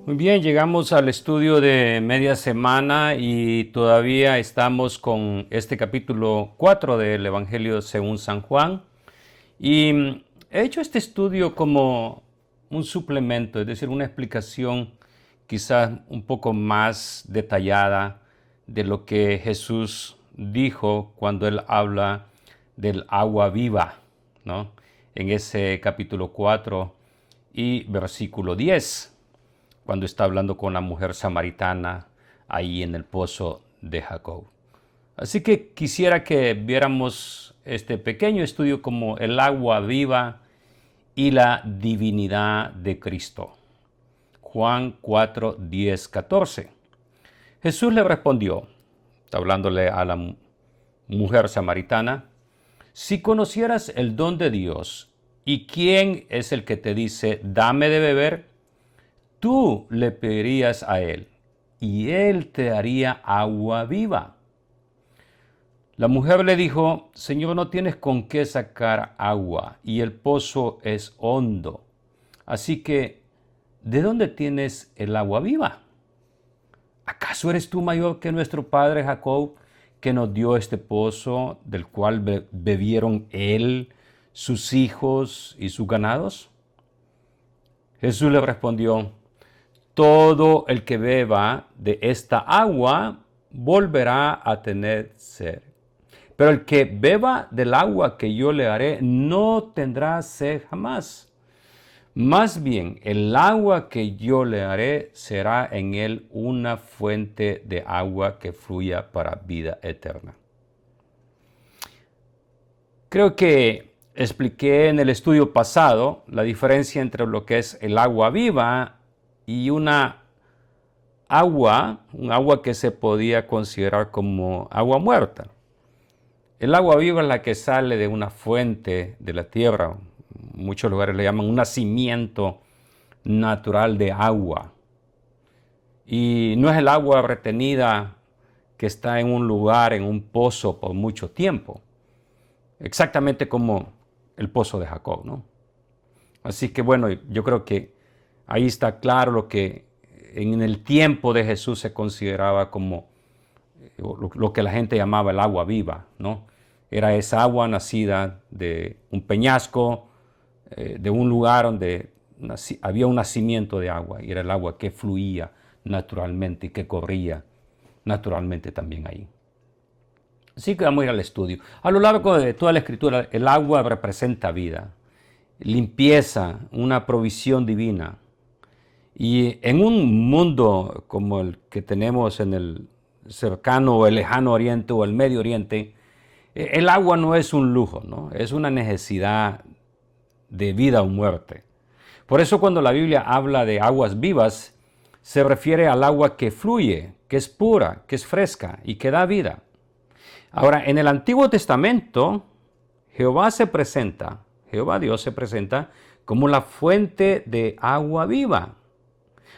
Muy bien, llegamos al estudio de media semana y todavía estamos con este capítulo 4 del Evangelio según San Juan. Y he hecho este estudio como un suplemento, es decir, una explicación quizás un poco más detallada de lo que Jesús dijo cuando él habla del agua viva, ¿no? En ese capítulo 4 y versículo 10, cuando está hablando con la mujer samaritana ahí en el pozo de Jacob. Así que quisiera que viéramos este pequeño estudio como el agua viva y la divinidad de Cristo. Juan 4, 10, 14. Jesús le respondió, está hablándole a la mujer samaritana, si conocieras el don de Dios y quién es el que te dice, dame de beber, tú le pedirías a él y él te daría agua viva. La mujer le dijo, Señor, no tienes con qué sacar agua y el pozo es hondo. Así que, ¿de dónde tienes el agua viva? ¿Acaso eres tú mayor que nuestro padre Jacob, que nos dio este pozo del cual bebieron él, sus hijos y sus ganados? Jesús le respondió, todo el que beba de esta agua volverá a tener sed. Pero el que beba del agua que yo le haré no tendrá sed jamás. Más bien, el agua que yo le haré será en él una fuente de agua que fluya para vida eterna. Creo que expliqué en el estudio pasado la diferencia entre lo que es el agua viva y un agua que se podía considerar como agua muerta. El agua viva es la que sale de una fuente de la tierra. En muchos lugares le llaman un nacimiento natural de agua. Y no es el agua retenida que está en un lugar, en un pozo por mucho tiempo. Exactamente como el pozo de Jacob, ¿no? Así que bueno, yo creo que ahí está claro lo que en el tiempo de Jesús se consideraba como lo que la gente llamaba el agua viva, ¿no? Era esa agua nacida de un peñasco, de un lugar donde había un nacimiento de agua, y era el agua que fluía naturalmente y que corría naturalmente también ahí. Así que vamos a ir al estudio. A lo largo de toda la Escritura, el agua representa vida, limpieza, una provisión divina. Y en un mundo como el que tenemos en el cercano o el lejano oriente o el Medio Oriente, el agua no es un lujo, ¿no? Es una necesidad de vida o muerte. Por eso cuando la Biblia habla de aguas vivas, se refiere al agua que fluye, que es pura, que es fresca y que da vida. Ahora, en el Antiguo Testamento, Jehová Dios se presenta como la fuente de agua viva.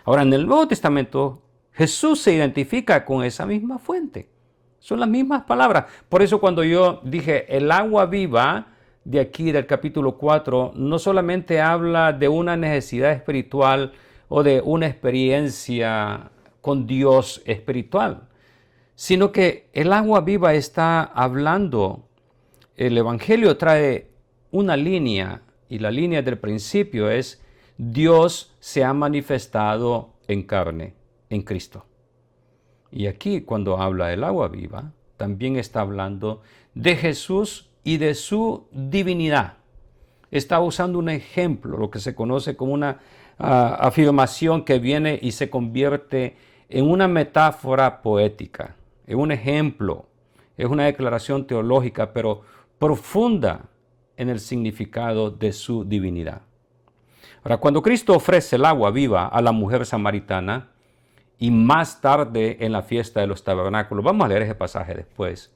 Ahora, en el Nuevo Testamento, Jesús se identifica con esa misma fuente. Son las mismas palabras. Por eso cuando yo dije el agua viva de aquí del capítulo 4, no solamente habla de una necesidad espiritual o de una experiencia con Dios espiritual, sino que el agua viva está hablando, el Evangelio trae una línea, y la línea del principio es Dios se ha manifestado en carne, en Cristo. Y aquí cuando habla del agua viva, también está hablando de Jesús y de su divinidad. Está usando un ejemplo, lo que se conoce como una afirmación que viene y se convierte en una metáfora poética, en un ejemplo. Es una declaración teológica, pero profunda en el significado de su divinidad. Ahora, cuando Cristo ofrece el agua viva a la mujer samaritana, y más tarde en la fiesta de los tabernáculos, vamos a leer ese pasaje después,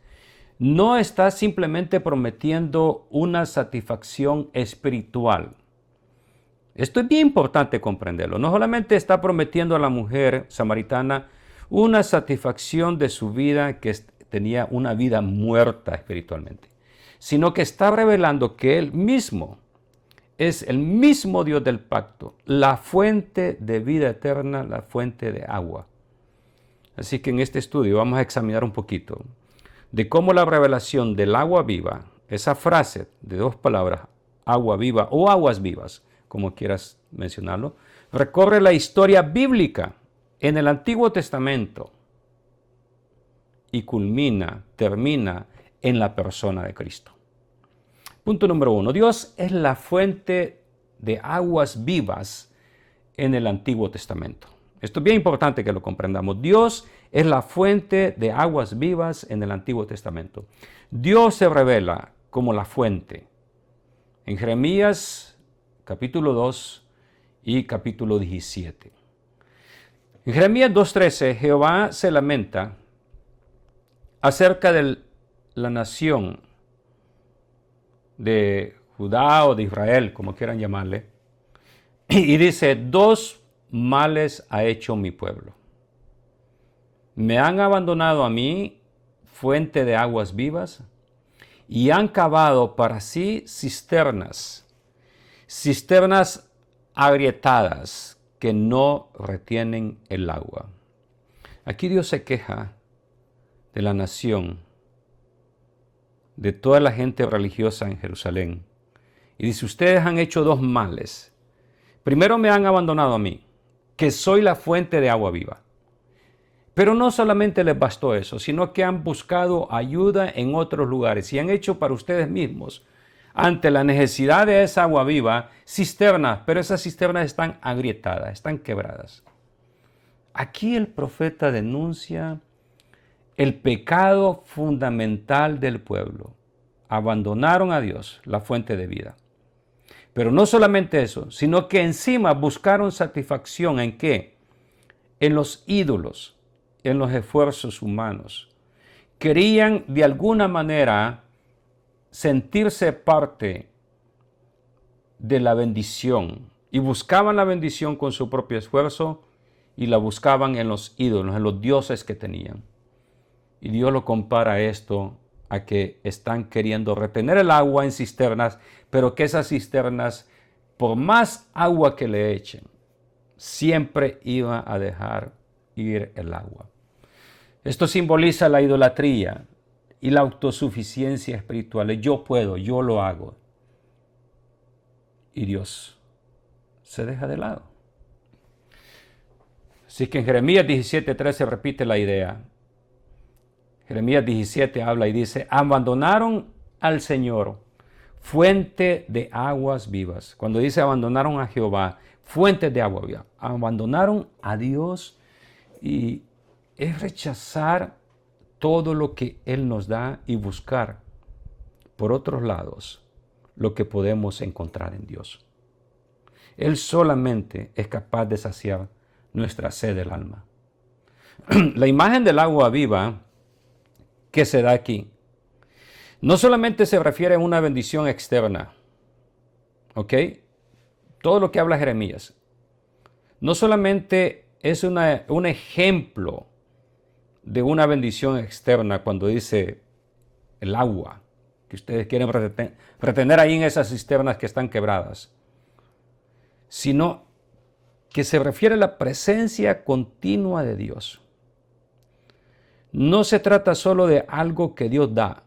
no está simplemente prometiendo una satisfacción espiritual. Esto es bien importante comprenderlo. No solamente está prometiendo a la mujer samaritana una satisfacción de su vida que tenía una vida muerta espiritualmente, sino que está revelando que Él mismo es el mismo Dios del pacto, la fuente de vida eterna, la fuente de agua. Así que en este estudio vamos a examinar un poquito de cómo la revelación del agua viva, esa frase de dos palabras, agua viva o aguas vivas, como quieras mencionarlo, recorre la historia bíblica en el Antiguo Testamento y termina en la persona de Cristo. Punto número 1. Dios es la fuente de aguas vivas en el Antiguo Testamento. Esto es bien importante que lo comprendamos. Dios es la fuente de aguas vivas en el Antiguo Testamento. Dios se revela como la fuente. En Jeremías capítulo 2 y capítulo 17. En Jeremías 2:13, Jehová se lamenta acerca de la nación de Judá o de Israel, como quieran llamarle, y dice, 2 males ha hecho mi pueblo. Me han abandonado a mí, fuente de aguas vivas, y han cavado para sí cisternas agrietadas que no retienen el agua. Aquí Dios se queja de la nación, de toda la gente religiosa en Jerusalén. Y dice, ustedes han hecho 2 males. Primero me han abandonado a mí, que soy la fuente de agua viva. Pero no solamente les bastó eso, sino que han buscado ayuda en otros lugares y han hecho para ustedes mismos, ante la necesidad de esa agua viva, cisternas, pero esas cisternas están agrietadas, están quebradas. Aquí el profeta denuncia el pecado fundamental del pueblo. Abandonaron a Dios, la fuente de vida. Pero no solamente eso, sino que encima buscaron satisfacción ¿en qué? En los ídolos, en los esfuerzos humanos. Querían de alguna manera sentirse parte de la bendición y buscaban la bendición con su propio esfuerzo y la buscaban en los ídolos, en los dioses que tenían. Y Dios lo compara esto a que están queriendo retener el agua en cisternas, pero que esas cisternas, por más agua que le echen, siempre iba a dejar ir el agua. Esto simboliza la idolatría y la autosuficiencia espiritual. Yo puedo, yo lo hago. Y Dios se deja de lado. Así que en Jeremías 17:13 repite la idea. Jeremías 17 habla y dice, abandonaron al Señor, fuente de aguas vivas. Cuando dice abandonaron a Jehová, fuente de agua viva. Abandonaron a Dios y es rechazar todo lo que Él nos da y buscar por otros lados lo que podemos encontrar en Dios. Él solamente es capaz de saciar nuestra sed del alma. La imagen del agua viva que se da aquí no solamente se refiere a una bendición externa, ¿ok? Todo lo que habla Jeremías no solamente es un ejemplo de una bendición externa cuando dice el agua que ustedes quieren retener ahí en esas cisternas que están quebradas, sino que se refiere a la presencia continua de Dios. No se trata solo de algo que Dios da,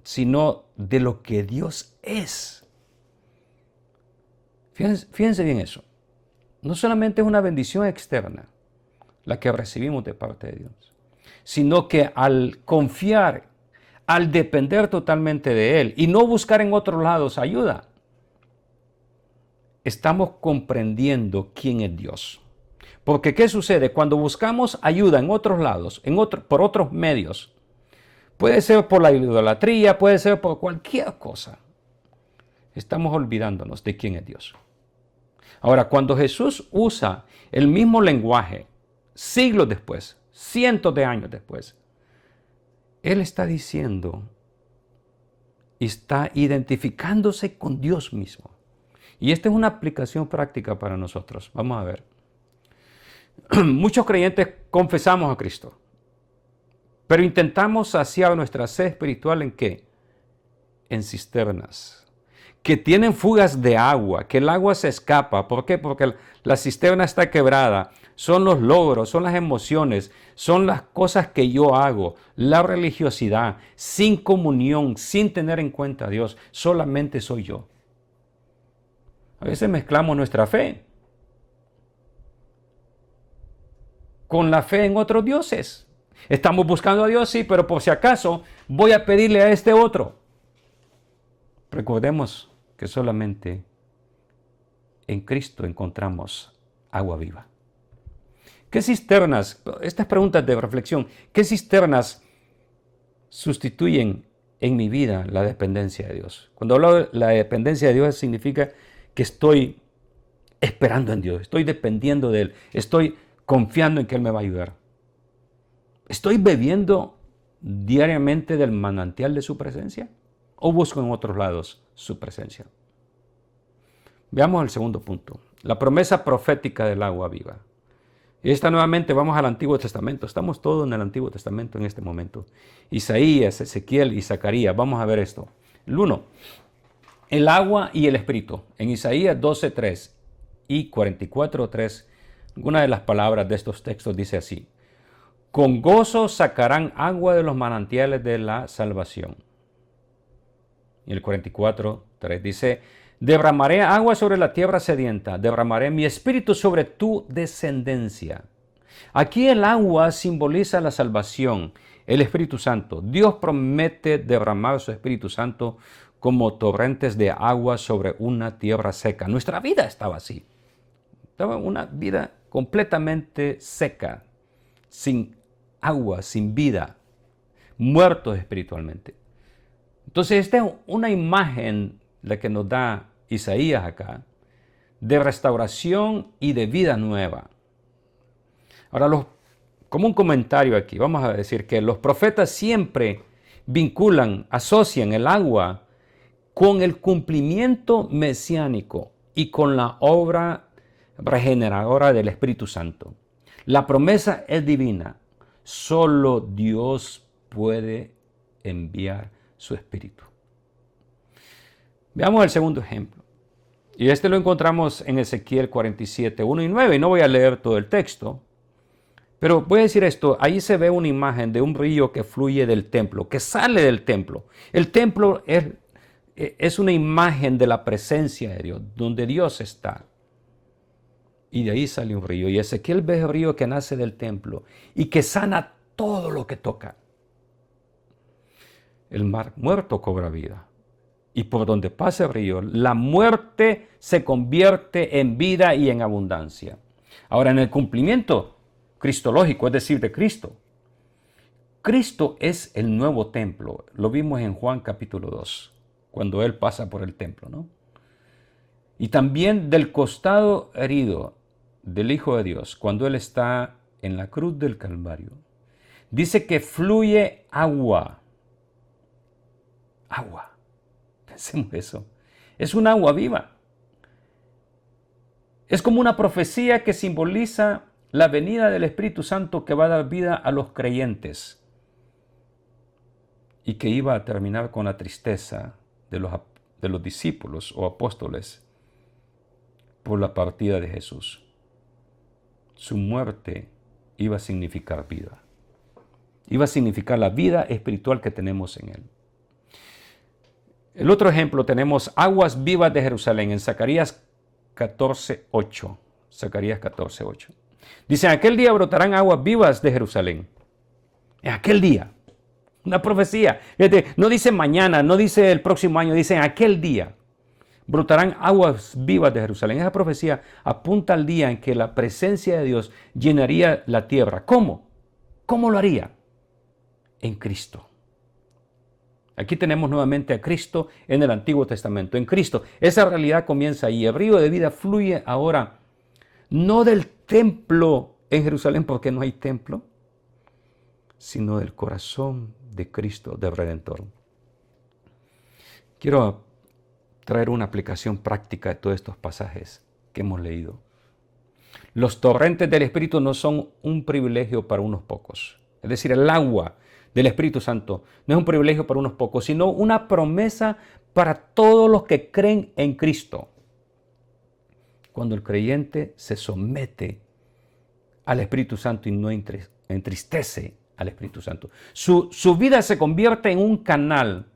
sino de lo que Dios es. Fíjense bien eso. No solamente es una bendición externa la que recibimos de parte de Dios, sino que al confiar, al depender totalmente de Él y no buscar en otros lados ayuda, estamos comprendiendo quién es Dios. Porque ¿qué sucede? Cuando buscamos ayuda en otros lados, por otros medios, puede ser por la idolatría, puede ser por cualquier cosa, estamos olvidándonos de quién es Dios. Ahora, cuando Jesús usa el mismo lenguaje, siglos después, cientos de años después, Él está diciendo y está identificándose con Dios mismo. Y esta es una aplicación práctica para nosotros. Vamos a ver. Muchos creyentes confesamos a Cristo, pero intentamos saciar nuestra sed espiritual ¿en qué? En cisternas que tienen fugas de agua, que el agua se escapa. ¿Por qué? Porque la cisterna está quebrada. Son los logros, son las emociones, son las cosas que yo hago, la religiosidad, sin comunión, sin tener en cuenta a Dios. Solamente soy yo. A veces mezclamos nuestra fe con la fe en otros dioses. Estamos buscando a Dios, sí, pero por si acaso voy a pedirle a este otro. Recordemos que solamente en Cristo encontramos agua viva. ¿Qué cisternas, estas preguntas de reflexión, qué cisternas sustituyen en mi vida la dependencia de Dios? Cuando hablo de la dependencia de Dios significa que estoy esperando en Dios, estoy dependiendo de Él, estoy confiando en que Él me va a ayudar. ¿Estoy bebiendo diariamente del manantial de su presencia? ¿O busco en otros lados su presencia? Veamos el segundo punto, la promesa profética del agua viva. Y esta nuevamente vamos al Antiguo Testamento. Estamos todos en el Antiguo Testamento en este momento. Isaías, Ezequiel y Zacarías. Vamos a ver esto. El 1. El agua y el espíritu. En Isaías 12:3 y 44:3, una de las palabras de estos textos dice así: con gozo sacarán agua de los manantiales de la salvación. Y el 44:3 dice: derramaré agua sobre la tierra sedienta, derramaré mi espíritu sobre tu descendencia. Aquí el agua simboliza la salvación, el Espíritu Santo. Dios promete derramar su Espíritu Santo como torrentes de agua sobre una tierra seca. Nuestra vida estaba así. Estaba una vida completamente seca, sin agua, sin vida, muertos espiritualmente. Entonces, esta es una imagen la que nos da Isaías acá, de restauración y de vida nueva. Ahora, como un comentario aquí, vamos a decir que los profetas siempre vinculan, asocian el agua con el cumplimiento mesiánico y con la obra regeneradora del Espíritu Santo. La promesa es divina. Solo Dios puede enviar su Espíritu. Veamos el segundo ejemplo. Y este lo encontramos en Ezequiel 47, 1 y 9. Y no voy a leer todo el texto, pero voy a decir esto. Ahí se ve una imagen de un río que fluye del templo, que sale del templo. El templo es una imagen de la presencia de Dios, donde Dios está. Y de ahí sale un río. Y Ezequiel ve el río que nace del templo y que sana todo lo que toca. El mar muerto cobra vida. Y por donde pasa el río, la muerte se convierte en vida y en abundancia. Ahora, en el cumplimiento cristológico, es decir, de Cristo. Cristo es el nuevo templo. Lo vimos en Juan capítulo 2, cuando Él pasa por el templo, ¿no? Y también del costado herido del Hijo de Dios, cuando Él está en la cruz del Calvario. Dice que fluye agua. Agua. Pensemos eso. Es un agua viva. Es como una profecía que simboliza la venida del Espíritu Santo que va a dar vida a los creyentes y que iba a terminar con la tristeza de los discípulos o apóstoles por la partida de Jesús. Su muerte iba a significar vida. Iba a significar la vida espiritual que tenemos en Él. El otro ejemplo tenemos aguas vivas de Jerusalén en Zacarías 14:8. Zacarías 14:8. Dice, en aquel día brotarán aguas vivas de Jerusalén. En aquel día. Una profecía. No dice mañana, no dice el próximo año, dice en aquel día. Brotarán aguas vivas de Jerusalén. Esa profecía apunta al día en que la presencia de Dios llenaría la tierra. ¿Cómo? ¿Cómo lo haría? En Cristo. Aquí tenemos nuevamente a Cristo en el Antiguo Testamento. En Cristo, esa realidad comienza ahí. El río de vida fluye ahora, no del templo en Jerusalén, porque no hay templo, sino del corazón de Cristo, del Redentor. Quiero traer una aplicación práctica de todos estos pasajes que hemos leído. Los torrentes del Espíritu no son un privilegio para unos pocos. Es decir, el agua del Espíritu Santo no es un privilegio para unos pocos, sino una promesa para todos los que creen en Cristo. Cuando el creyente se somete al Espíritu Santo y no entristece al Espíritu Santo, su vida se convierte en un canal,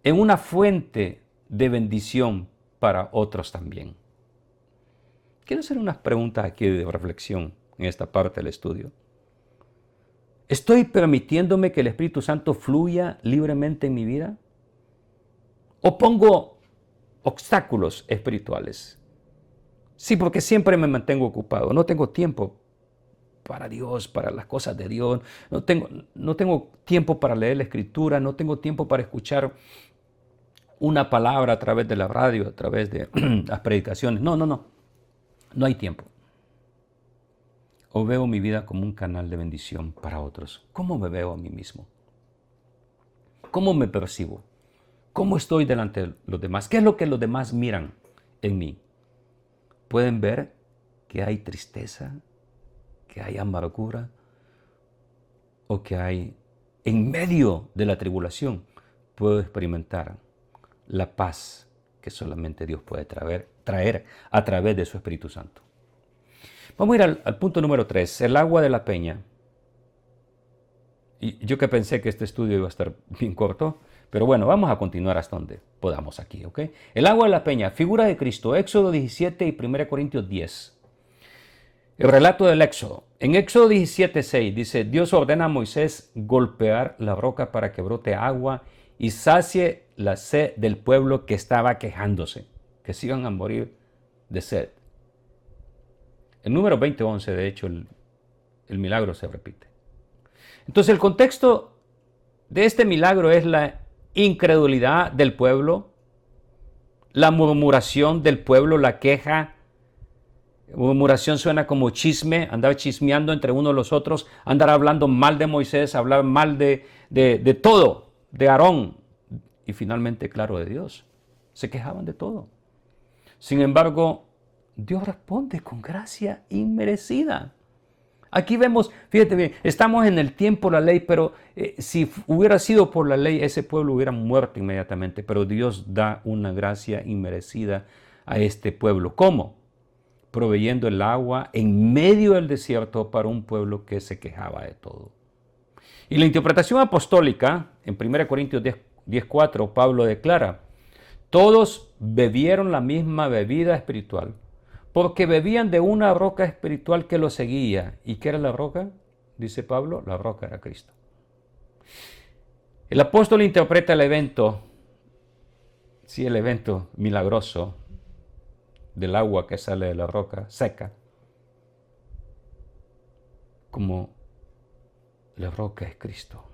en una fuente de bendición para otros también. Quiero hacer unas preguntas aquí de reflexión en esta parte del estudio. ¿Estoy permitiéndome que el Espíritu Santo fluya libremente en mi vida? ¿O pongo obstáculos espirituales? Sí, porque siempre me mantengo ocupado. No tengo tiempo para Dios, para las cosas de Dios. No tengo tiempo para leer la Escritura. No tengo tiempo para escuchar una palabra a través de la radio, a través de las predicaciones. No hay tiempo. O veo mi vida como un canal de bendición para otros. ¿Cómo me veo a mí mismo? ¿Cómo me percibo? ¿Cómo estoy delante de los demás? ¿Qué es lo que los demás miran en mí? ¿Pueden ver que hay tristeza, que hay amargura o que hay en medio de la tribulación? Puedo experimentar la paz que solamente Dios puede traer a través de su Espíritu Santo. Vamos a ir al punto número 3, el agua de la peña. Y yo que pensé que este estudio iba a estar bien corto, pero bueno, vamos a continuar hasta donde podamos aquí, ¿ok? El agua de la peña, figura de Cristo, Éxodo 17 y 1 Corintios 10. El relato del Éxodo. En Éxodo 17:6 dice, Dios ordena a Moisés golpear la roca para que brote agua y sacie la sed del pueblo que estaba quejándose, que se iban a morir de sed. El número 20:11, de hecho, el milagro se repite. Entonces el contexto de este milagro es la incredulidad del pueblo, la murmuración del pueblo, la queja. Murmuración suena como chisme, andar chismeando entre unos y los otros, andar hablando mal de Moisés, hablar mal de todo, de Aarón y finalmente, claro, de Dios. Se quejaban de todo. Sin embargo, Dios responde con gracia inmerecida. Aquí vemos, fíjate bien, estamos en el tiempo de la ley, pero si hubiera sido por la ley, ese pueblo hubiera muerto inmediatamente. Pero Dios da una gracia inmerecida a este pueblo. ¿Cómo? Proveyendo el agua en medio del desierto para un pueblo que se quejaba de todo. Y la interpretación apostólica, en 1 Corintios 10:4, Pablo declara, todos bebieron la misma bebida espiritual, porque bebían de una roca espiritual que los seguía. ¿Y qué era la roca? Dice Pablo, la roca era Cristo. El apóstol interpreta el evento, sí, el evento milagroso del agua que sale de la roca seca, como la roca es Cristo.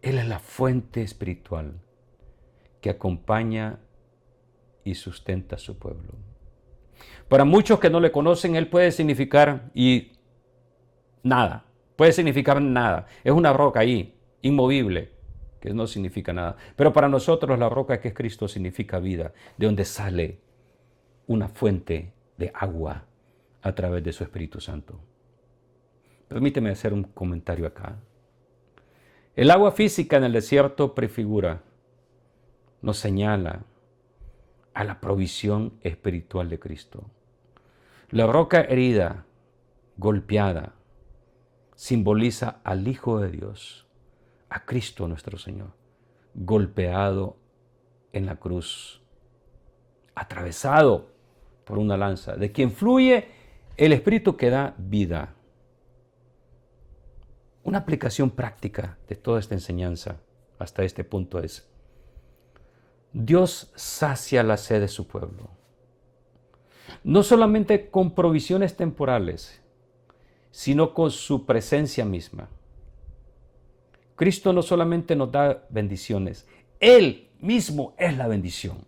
Él es la fuente espiritual que acompaña y sustenta a su pueblo. Para muchos que no le conocen, Él puede significar nada. Puede significar nada. Es una roca ahí, inmovible, que no significa nada. Pero para nosotros la roca que es Cristo significa vida, de donde sale una fuente de agua a través de su Espíritu Santo. Permíteme hacer un comentario acá. El agua física en el desierto prefigura, nos señala a la provisión espiritual de Cristo. La roca herida, golpeada, simboliza al Hijo de Dios, a Cristo nuestro Señor, golpeado en la cruz, atravesado por una lanza, de quien fluye el Espíritu que da vida. Una aplicación práctica de toda esta enseñanza hasta este punto es, Dios sacia la sed de su pueblo, no solamente con provisiones temporales, sino con su presencia misma. Cristo no solamente nos da bendiciones, Él mismo es la bendición.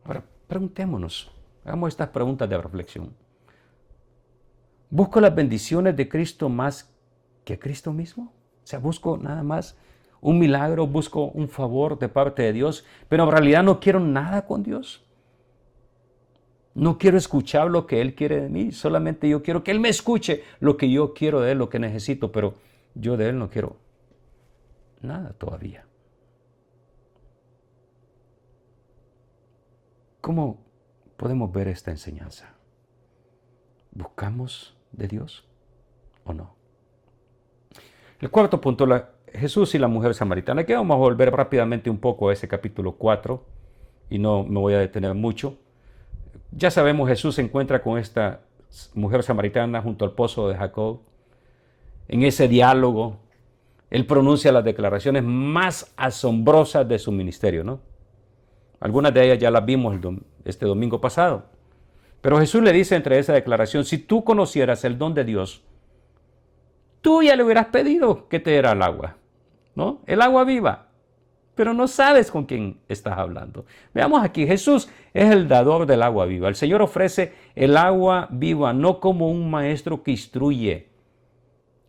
Ahora, preguntémonos, hagamos estas preguntas de reflexión. ¿Busco las bendiciones de Cristo más que Cristo mismo? O sea, busco nada más un milagro, busco un favor de parte de Dios, pero en realidad no quiero nada con Dios. No quiero escuchar lo que Él quiere de mí, solamente yo quiero que Él me escuche lo que yo quiero de Él, lo que necesito, pero yo de él no quiero nada todavía. ¿Cómo podemos ver esta enseñanza? ¿Buscamos de Dios o no? El cuarto punto, Jesús y la mujer samaritana. Aquí vamos a volver rápidamente un poco a ese capítulo 4 y no me voy a detener mucho. Ya sabemos, Jesús se encuentra con esta mujer samaritana junto al pozo de Jacob. En ese diálogo, él pronuncia las declaraciones más asombrosas de su ministerio, ¿no? Algunas de ellas ya las vimos este domingo pasado. Pero Jesús le dice entre esa declaración, si tú conocieras el don de Dios, tú ya le hubieras pedido que te diera el agua, ¿no? El agua viva. Pero no sabes con quién estás hablando. Veamos aquí, Jesús es el dador del agua viva. El Señor ofrece el agua viva, no como un maestro que instruye,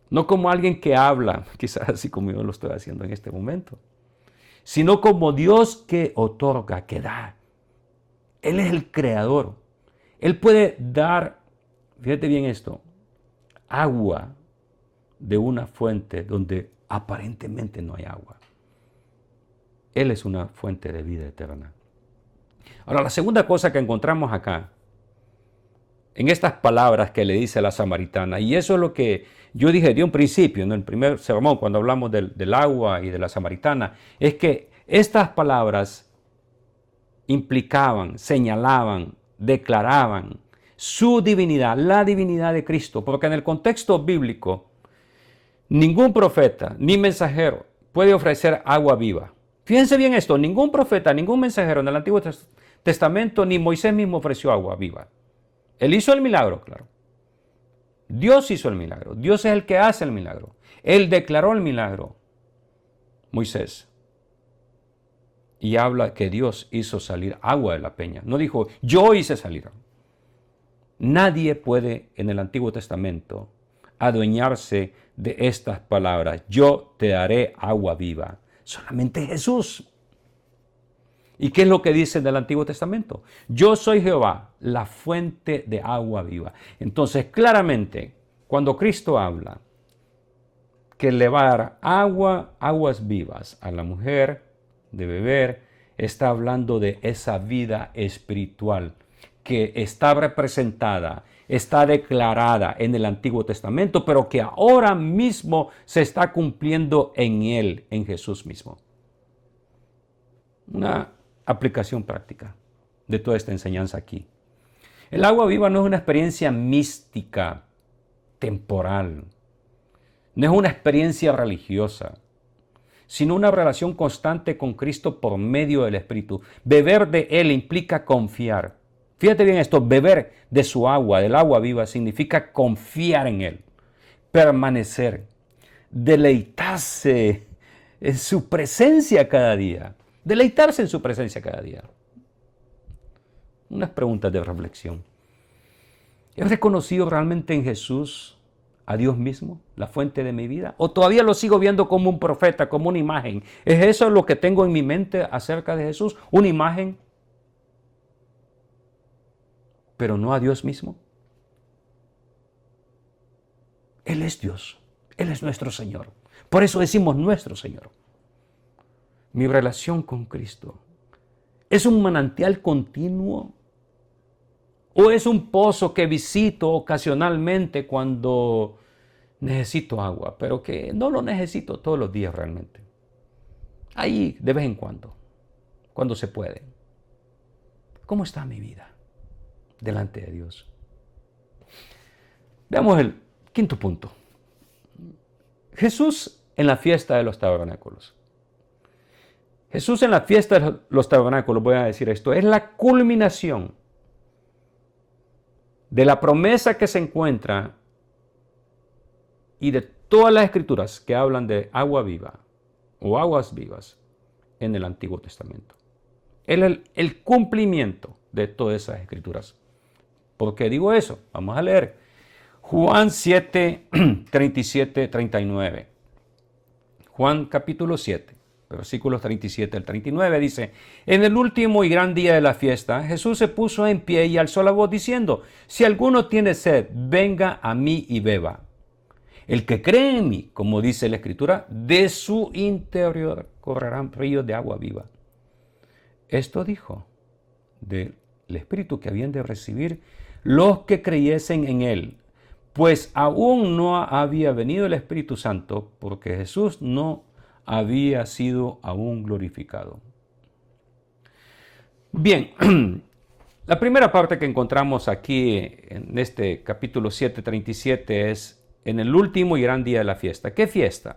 no como alguien que habla, quizás así como yo lo estoy haciendo en este momento, sino como Dios que otorga, que da. Él es el creador. Él puede dar, fíjate bien esto, agua de una fuente donde aparentemente no hay agua. Él es una fuente de vida eterna. Ahora, la segunda cosa que encontramos acá, en estas palabras que le dice a la samaritana, y eso es lo que yo dije de un principio, en el primer sermón, cuando hablamos del agua y de la samaritana, es que estas palabras implicaban, señalaban, declaraban su divinidad, la divinidad de Cristo, porque en el contexto bíblico, ningún profeta ni mensajero puede ofrecer agua viva. Fíjense bien esto, ningún profeta, ningún mensajero en el Antiguo Testamento, ni Moisés mismo ofreció agua viva. Él hizo el milagro, claro. Dios hizo el milagro. Dios es el que hace el milagro. Él declaró el milagro, Moisés. Y habla que Dios hizo salir agua de la peña. No dijo, yo hice salir. Nadie puede en el Antiguo Testamento adueñarse de estas palabras. Yo te daré agua viva. Solamente Jesús. ¿Y qué es lo que dice en el Antiguo Testamento? Yo soy Jehová, la fuente de agua viva. Entonces, claramente, cuando Cristo habla que le va a dar aguas vivas a la mujer de beber, está hablando de esa vida espiritual que está representada, está declarada en el Antiguo Testamento, pero que ahora mismo se está cumpliendo en Él, en Jesús mismo. Una aplicación práctica de toda esta enseñanza aquí. El agua viva no es una experiencia mística, temporal, no es una experiencia religiosa, sino una relación constante con Cristo por medio del Espíritu. Beber de Él implica confiar. Fíjate bien esto, beber de su agua, del agua viva, significa confiar en Él, permanecer, deleitarse en su presencia cada día. Deleitarse en su presencia cada día. Unas preguntas de reflexión. ¿He reconocido realmente en Jesús a Dios mismo, la fuente de mi vida? ¿O todavía lo sigo viendo como un profeta, como una imagen? ¿Es eso lo que tengo en mi mente acerca de Jesús? ¿Una imagen? Pero no a Dios mismo. Él es Dios. Él es nuestro Señor. Por eso decimos nuestro Señor. Mi relación con Cristo, ¿es un manantial continuo? ¿O es un pozo que visito ocasionalmente cuando necesito agua, pero que no lo necesito todos los días realmente? Ahí de vez en cuando se puede. ¿Cómo está mi vida delante de Dios? Veamos el quinto punto. Jesús en la fiesta de los tabernáculos. Jesús en la fiesta de los tabernáculos, voy a decir esto, es la culminación de la promesa que se encuentra y de todas las escrituras que hablan de agua viva o aguas vivas en el Antiguo Testamento. Él es el cumplimiento de todas esas escrituras. ¿Por qué digo eso? Vamos a leer Juan 7, 37, 39. Juan capítulo 7. Versículos 37 al 39 dice, en el último y gran día de la fiesta, Jesús se puso en pie y alzó la voz diciendo, si alguno tiene sed, venga a mí y beba. El que cree en mí, como dice la Escritura, de su interior correrán ríos de agua viva. Esto dijo del Espíritu que habían de recibir los que creyesen en él, pues aún no había venido el Espíritu Santo, porque Jesús no había sido aún glorificado. Bien, la primera parte que encontramos aquí en este capítulo 7:37 es en el último y gran día de la fiesta. ¿Qué fiesta?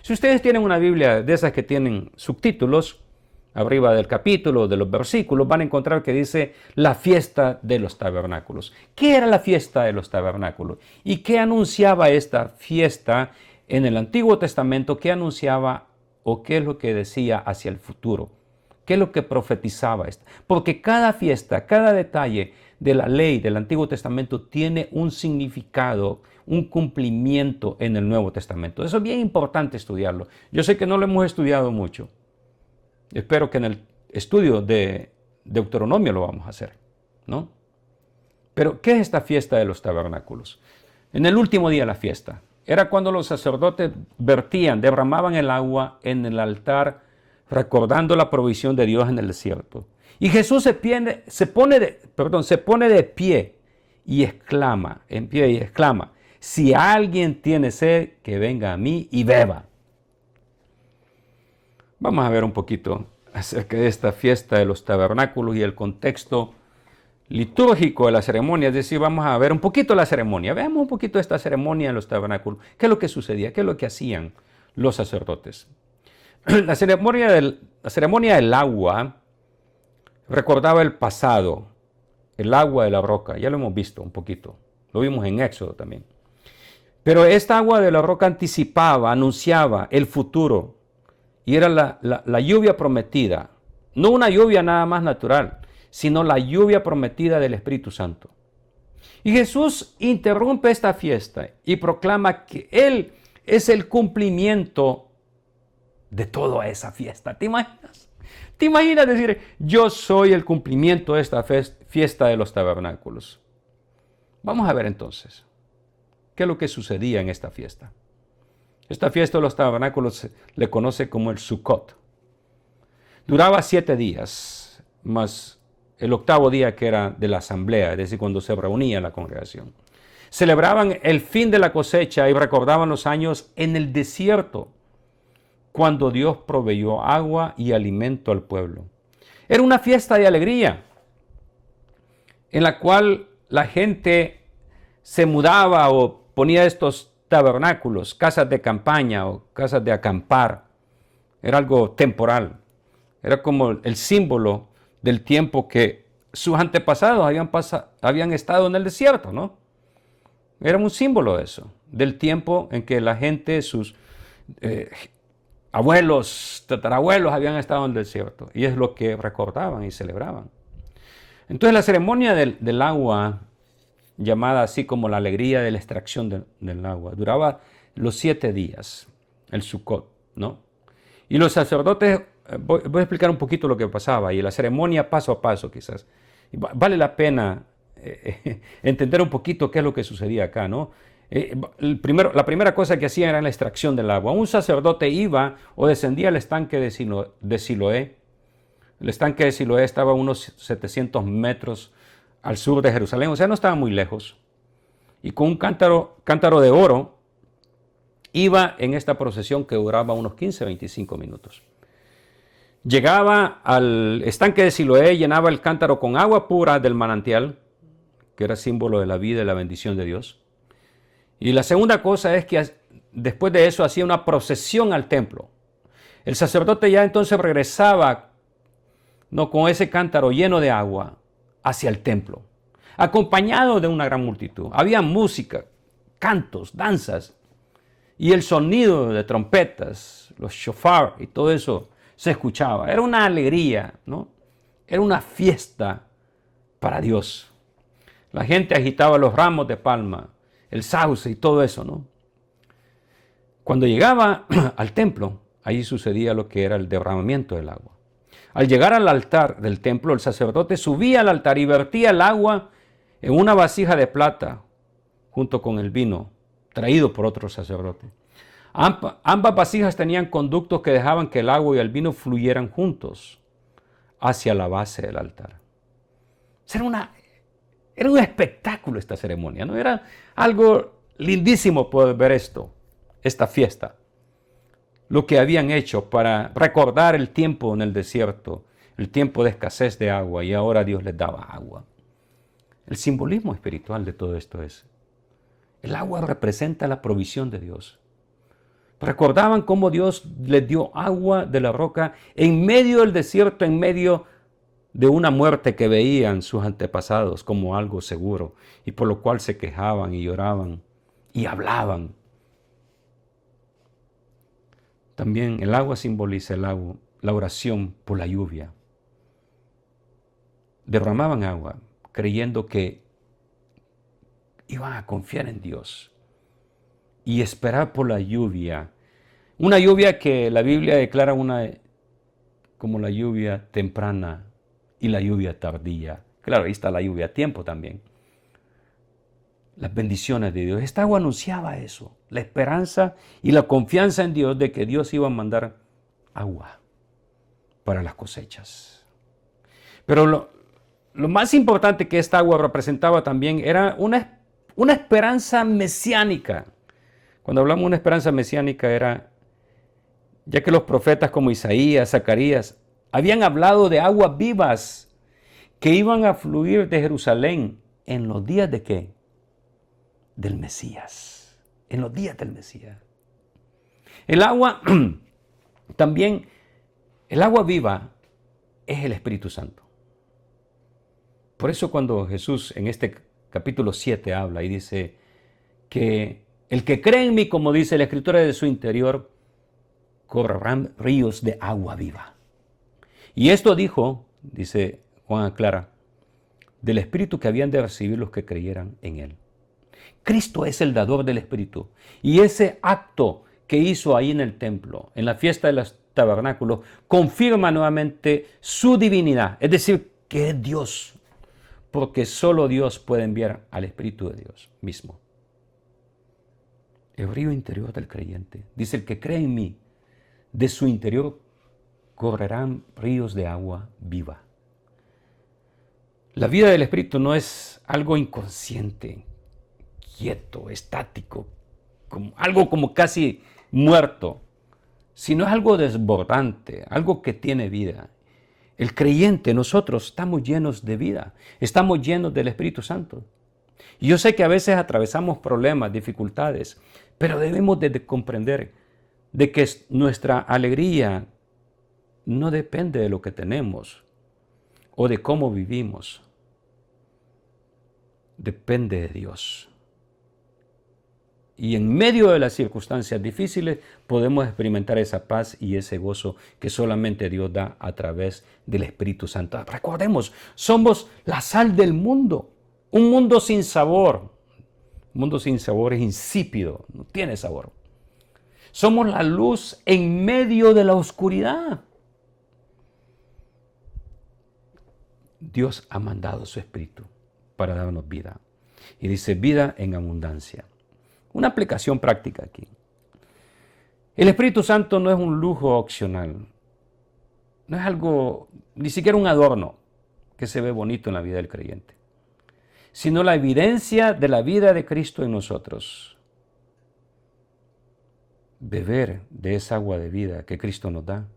Si ustedes tienen una Biblia de esas que tienen subtítulos, arriba del capítulo, de los versículos, van a encontrar que dice la fiesta de los tabernáculos. ¿Qué era la fiesta de los tabernáculos? ¿Y qué anunciaba esta fiesta en el Antiguo Testamento? ¿Qué anunciaba o qué es lo que decía hacia el futuro? ¿Qué es lo que profetizaba esto? Porque cada fiesta, cada detalle de la ley del Antiguo Testamento tiene un significado, un cumplimiento en el Nuevo Testamento. Eso es bien importante estudiarlo. Yo sé que no lo hemos estudiado mucho. Espero que en el estudio de Deuteronomio lo vamos a hacer, ¿no? Pero, ¿qué es esta fiesta de los tabernáculos? En el último día de la fiesta, era cuando los sacerdotes derramaban el agua en el altar, recordando la provisión de Dios en el desierto. Y Jesús se pone de pie y exclama, si alguien tiene sed, que venga a mí y beba. Vamos a ver un poquito acerca de esta fiesta de los tabernáculos y el contexto litúrgico de la ceremonia. Es decir, vamos a ver un poquito la ceremonia. Veamos un poquito esta ceremonia en los tabernáculos. ¿Qué es lo que sucedía? ¿Qué es lo que hacían los sacerdotes? La ceremonia del agua recordaba el pasado, el agua de la roca. Ya lo hemos visto un poquito. Lo vimos en Éxodo también. Pero esta agua de la roca anticipaba, anunciaba el futuro. Y era la lluvia prometida. No una lluvia nada más natural, sino la lluvia prometida del Espíritu Santo. Y Jesús interrumpe esta fiesta y proclama que Él es el cumplimiento de toda esa fiesta. ¿Te imaginas? ¿Te imaginas decir, yo soy el cumplimiento de esta fiesta de los tabernáculos? Vamos a ver entonces, ¿qué es lo que sucedía en esta fiesta? Esta fiesta de los tabernáculos se le conoce como el Sukkot. Duraba 7 días, más el 8º día que era de la asamblea, es decir, cuando se reunía la congregación. Celebraban el fin de la cosecha y recordaban los años en el desierto, cuando Dios proveyó agua y alimento al pueblo. Era una fiesta de alegría, en la cual la gente se mudaba o ponía estos tabernáculos, casas de campaña o casas de acampar. Era algo temporal. Era como el símbolo del tiempo que sus antepasados habían estado en el desierto, ¿no? Era un símbolo de eso, del tiempo en que la gente, sus abuelos, tatarabuelos habían estado en el desierto. Y es lo que recordaban y celebraban. Entonces la ceremonia del agua, llamada así como la alegría de la extracción del agua, duraba los 7 días, el Sukkot, ¿no? Y los sacerdotes, voy a explicar un poquito lo que pasaba, y la ceremonia paso a paso quizás. Vale la pena entender un poquito qué es lo que sucedía acá, ¿no? La primera cosa que hacían era la extracción del agua. Un sacerdote iba o descendía al estanque de Siloé. El estanque de Siloé estaba a unos 700 metros al sur de Jerusalén, o sea, no estaba muy lejos. Y con un cántaro de oro, iba en esta procesión que duraba unos 15-25 minutos. Llegaba al estanque de Siloé, llenaba el cántaro con agua pura del manantial, que era símbolo de la vida y la bendición de Dios. Y la segunda cosa es que después de eso hacía una procesión al templo. El sacerdote ya entonces regresaba, no, con ese cántaro lleno de agua hacia el templo, acompañado de una gran multitud. Había música, cantos, danzas, y el sonido de trompetas, los shofar y todo eso se escuchaba. Era una alegría, ¿no? Era una fiesta para Dios. La gente agitaba los ramos de palma, el sauce y todo eso, ¿no? Cuando llegaba al templo, ahí sucedía lo que era el derramamiento del agua. Al llegar al altar del templo, el sacerdote subía al altar y vertía el agua en una vasija de plata junto con el vino traído por otro sacerdote. Ambas vasijas tenían conductos que dejaban que el agua y el vino fluyeran juntos hacia la base del altar. Era un espectáculo esta ceremonia, ¿no? Era algo lindísimo poder ver esta fiesta. Lo que habían hecho para recordar el tiempo en el desierto, el tiempo de escasez de agua, y ahora Dios les daba agua. El simbolismo espiritual de todo esto es, el agua representa la provisión de Dios. Recordaban cómo Dios les dio agua de la roca en medio del desierto, en medio de una muerte que veían sus antepasados como algo seguro, y por lo cual se quejaban y lloraban y hablaban. También el agua simboliza la oración por la lluvia. Derramaban agua creyendo que iban a confiar en Dios y esperar por la lluvia. Una lluvia que la Biblia declara como la lluvia temprana y la lluvia tardía. Claro, ahí está la lluvia a tiempo también. Las bendiciones de Dios. Esta agua anunciaba eso, la esperanza y la confianza en Dios de que Dios iba a mandar agua para las cosechas. Pero lo más importante que esta agua representaba también era una esperanza mesiánica. Cuando hablamos de una esperanza mesiánica era, ya que los profetas como Isaías, Zacarías, habían hablado de aguas vivas que iban a fluir de Jerusalén en los días de ¿qué? Del Mesías. En los días del Mesías. El agua, también, el agua viva es el Espíritu Santo. Por eso cuando Jesús en este capítulo 7 habla y dice que el que cree en mí, como dice la Escritura, de su interior correrán ríos de agua viva. Y esto dijo, dice Juan aclara, del Espíritu que habían de recibir los que creyeran en Él. Cristo es el dador del Espíritu. Y ese acto que hizo ahí en el templo, en la fiesta de los tabernáculos, confirma nuevamente su divinidad. Es decir, que es Dios. Porque solo Dios puede enviar al Espíritu de Dios mismo. El río interior del creyente. Dice, el que cree en mí, de su interior correrán ríos de agua viva. La vida del Espíritu no es algo inconsciente, quieto, estático, algo como casi muerto, sino es algo desbordante, algo que tiene vida. El creyente, nosotros estamos llenos de vida, estamos llenos del Espíritu Santo. Y yo sé que a veces atravesamos problemas, dificultades, pero debemos de comprender de que nuestra alegría no depende de lo que tenemos o de cómo vivimos. Depende de Dios. Y en medio de las circunstancias difíciles podemos experimentar esa paz y ese gozo que solamente Dios da a través del Espíritu Santo. Recordemos, somos la sal del mundo. Un mundo sin sabor. Un mundo sin sabor es insípido, no tiene sabor. Somos la luz en medio de la oscuridad. Dios ha mandado su Espíritu para darnos vida. Y dice vida en abundancia. Una aplicación práctica aquí. El Espíritu Santo no es un lujo opcional. No es algo, ni siquiera un adorno que se ve bonito en la vida del creyente, sino la evidencia de la vida de Cristo en nosotros. Beber de esa agua de vida que Cristo nos da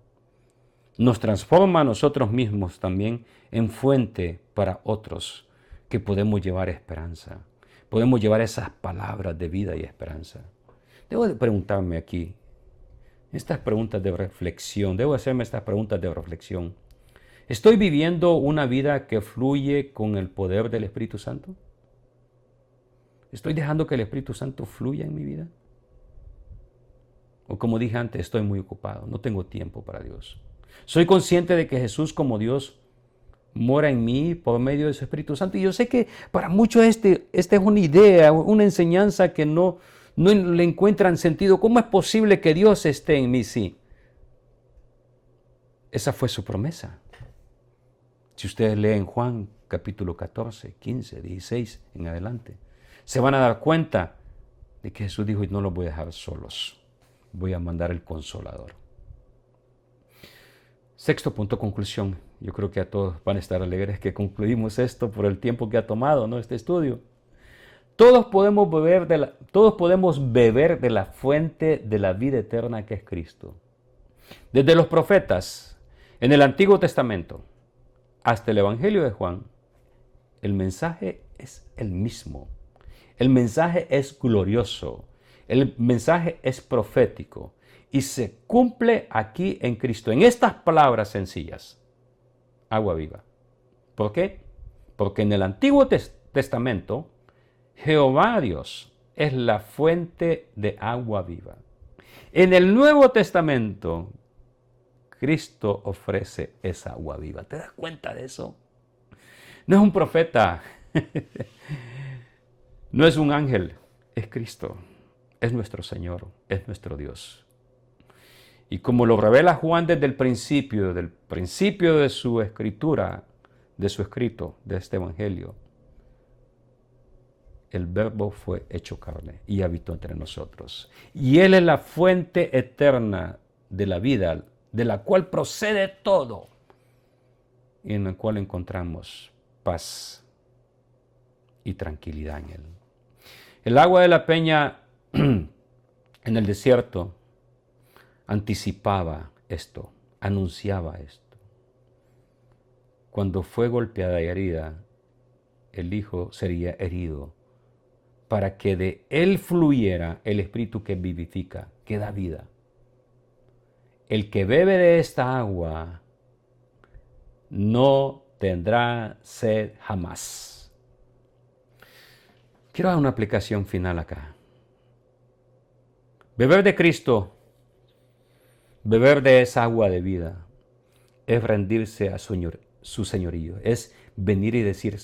nos transforma a nosotros mismos también en fuente para otros que podemos llevar esperanza. Podemos llevar esas palabras de vida y esperanza. Debo de preguntarme aquí, estas preguntas de reflexión, debo hacerme estas preguntas de reflexión. ¿Estoy viviendo una vida que fluye con el poder del Espíritu Santo? ¿Estoy dejando que el Espíritu Santo fluya en mi vida? O como dije antes, estoy muy ocupado, no tengo tiempo para Dios. Soy consciente de que Jesús como Dios mora en mí por medio de su Espíritu Santo. Y yo sé que para muchos esta es una idea, una enseñanza que no le encuentran sentido. ¿Cómo es posible que Dios esté en mí? Sí. Esa fue su promesa. Si ustedes leen Juan capítulo 14, 15, 16 en adelante, se van a dar cuenta de que Jesús dijo, y no los voy a dejar solos, voy a mandar el Consolador. Sexto punto, conclusión. Yo creo que a todos van a estar alegres que concluimos esto por el tiempo que ha tomado, ¿no?, este estudio. Todos podemos beber de la fuente de la vida eterna que es Cristo. Desde los profetas, en el Antiguo Testamento, hasta el Evangelio de Juan, el mensaje es el mismo. El mensaje es glorioso. El mensaje es profético. Y se cumple aquí en Cristo, en estas palabras sencillas. Agua viva. ¿Por qué? Porque en el Antiguo Testamento, Jehová Dios es la fuente de agua viva. En el Nuevo Testamento, Cristo ofrece esa agua viva. ¿Te das cuenta de eso? No es un profeta, no es un ángel, es Cristo, es nuestro Señor, es nuestro Dios. Y como lo revela Juan desde el principio de su escritura, de su escrito, de este evangelio, el Verbo fue hecho carne y habitó entre nosotros. Y Él es la fuente eterna de la vida, de la cual procede todo, y en la cual encontramos paz y tranquilidad en Él. El agua de la peña en el desierto anticipaba esto, anunciaba esto. Cuando fue golpeada y herida, el Hijo sería herido para que de Él fluyera el Espíritu que vivifica, que da vida. El que bebe de esta agua no tendrá sed jamás. Quiero dar una aplicación final acá. Beber de Cristo, beber de esa agua de vida, es rendirse a su señorío, es venir y decir,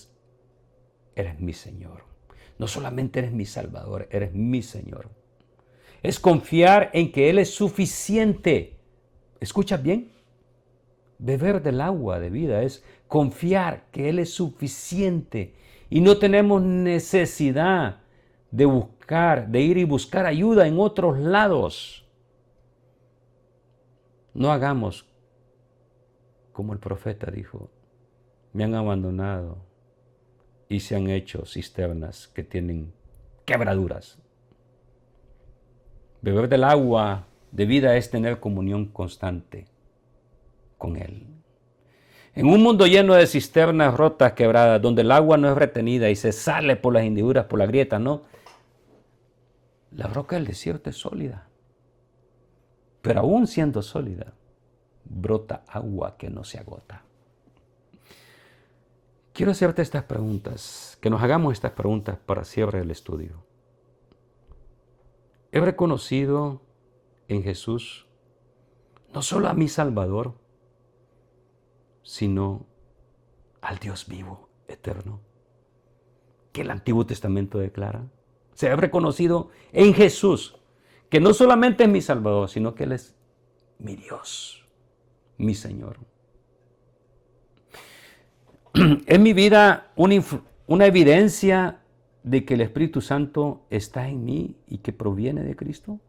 eres mi Señor. No solamente eres mi Salvador, eres mi Señor. Es confiar en que Él es suficiente. ¿Escuchas bien? Beber del agua de vida es confiar que Él es suficiente y no tenemos necesidad de ir y buscar ayuda en otros lados. No hagamos como el profeta dijo, me han abandonado y se han hecho cisternas que tienen quebraduras. Beber del agua de vida es tener comunión constante con Él. En un mundo lleno de cisternas rotas, quebradas, donde el agua no es retenida y se sale por las hendiduras, por la grieta, no. La roca del desierto es sólida. Pero aún siendo sólida, brota agua que no se agota. Quiero hacerte estas preguntas, que nos hagamos estas preguntas para cierre del estudio. He reconocido en Jesús no solo a mi Salvador, sino al Dios vivo, eterno, que el Antiguo Testamento declara. Se ha reconocido en Jesús que no solamente es mi Salvador, sino que Él es mi Dios, mi Señor. ¿Es mi vida una evidencia de que el Espíritu Santo está en mí y que proviene de Cristo?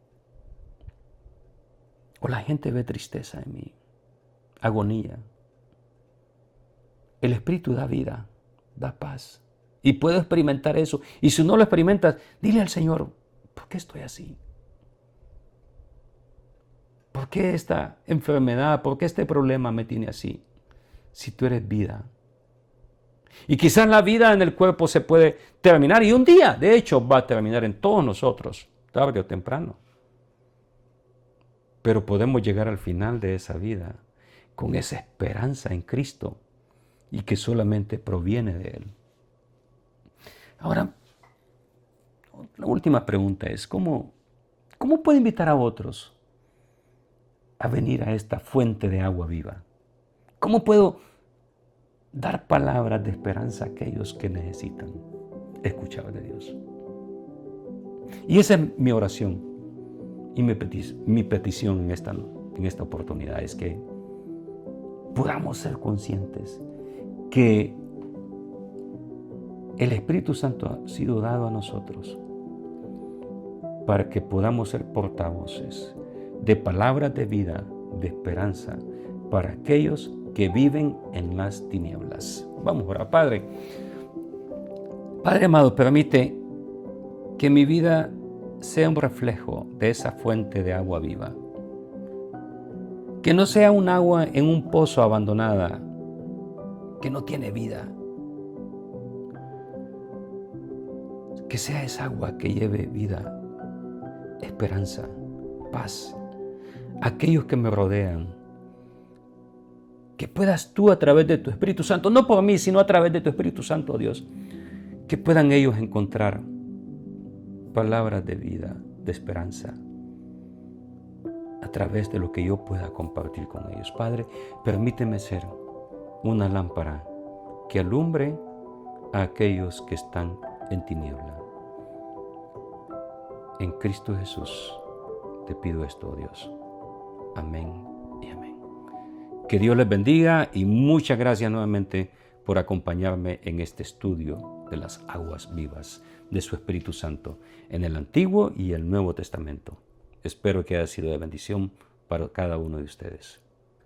¿O la gente ve tristeza en mí, agonía? El Espíritu da vida, da paz. Y puedo experimentar eso. Y si no lo experimentas, dile al Señor, ¿por qué estoy así? ¿Por qué esta enfermedad, por qué este problema me tiene así? Si tú eres vida. Y quizás la vida en el cuerpo se puede terminar. Y un día, de hecho, va a terminar en todos nosotros, tarde o temprano. Pero podemos llegar al final de esa vida con esa esperanza en Cristo y que solamente proviene de Él. Ahora, la última pregunta es, ¿cómo puedo invitar a otros a venir a esta fuente de agua viva? ¿Cómo puedo dar palabras de esperanza a aquellos que necesitan escuchar de Dios? Y esa es mi oración y mi petición en esta oportunidad, es que podamos ser conscientes que el Espíritu Santo ha sido dado a nosotros para que podamos ser portavoces de palabras de vida, de esperanza, para aquellos que viven en las tinieblas. Vamos a orar. Padre amado, permite que mi vida sea un reflejo de esa fuente de agua viva. Que no sea un agua en un pozo abandonada, que no tiene vida. Que sea esa agua que lleve vida, esperanza, paz a aquellos que me rodean. Que puedas tú a través de tu Espíritu Santo, no por mí, sino a través de tu Espíritu Santo, Dios, que puedan ellos encontrar palabras de vida, de esperanza, a través de lo que yo pueda compartir con ellos. Padre, permíteme ser una lámpara que alumbre a aquellos que están en tiniebla. En Cristo Jesús te pido esto, oh Dios. Amén y amén. Que Dios les bendiga y muchas gracias nuevamente por acompañarme en este estudio de las aguas vivas de su Espíritu Santo en el Antiguo y el Nuevo Testamento. Espero que haya sido de bendición para cada uno de ustedes.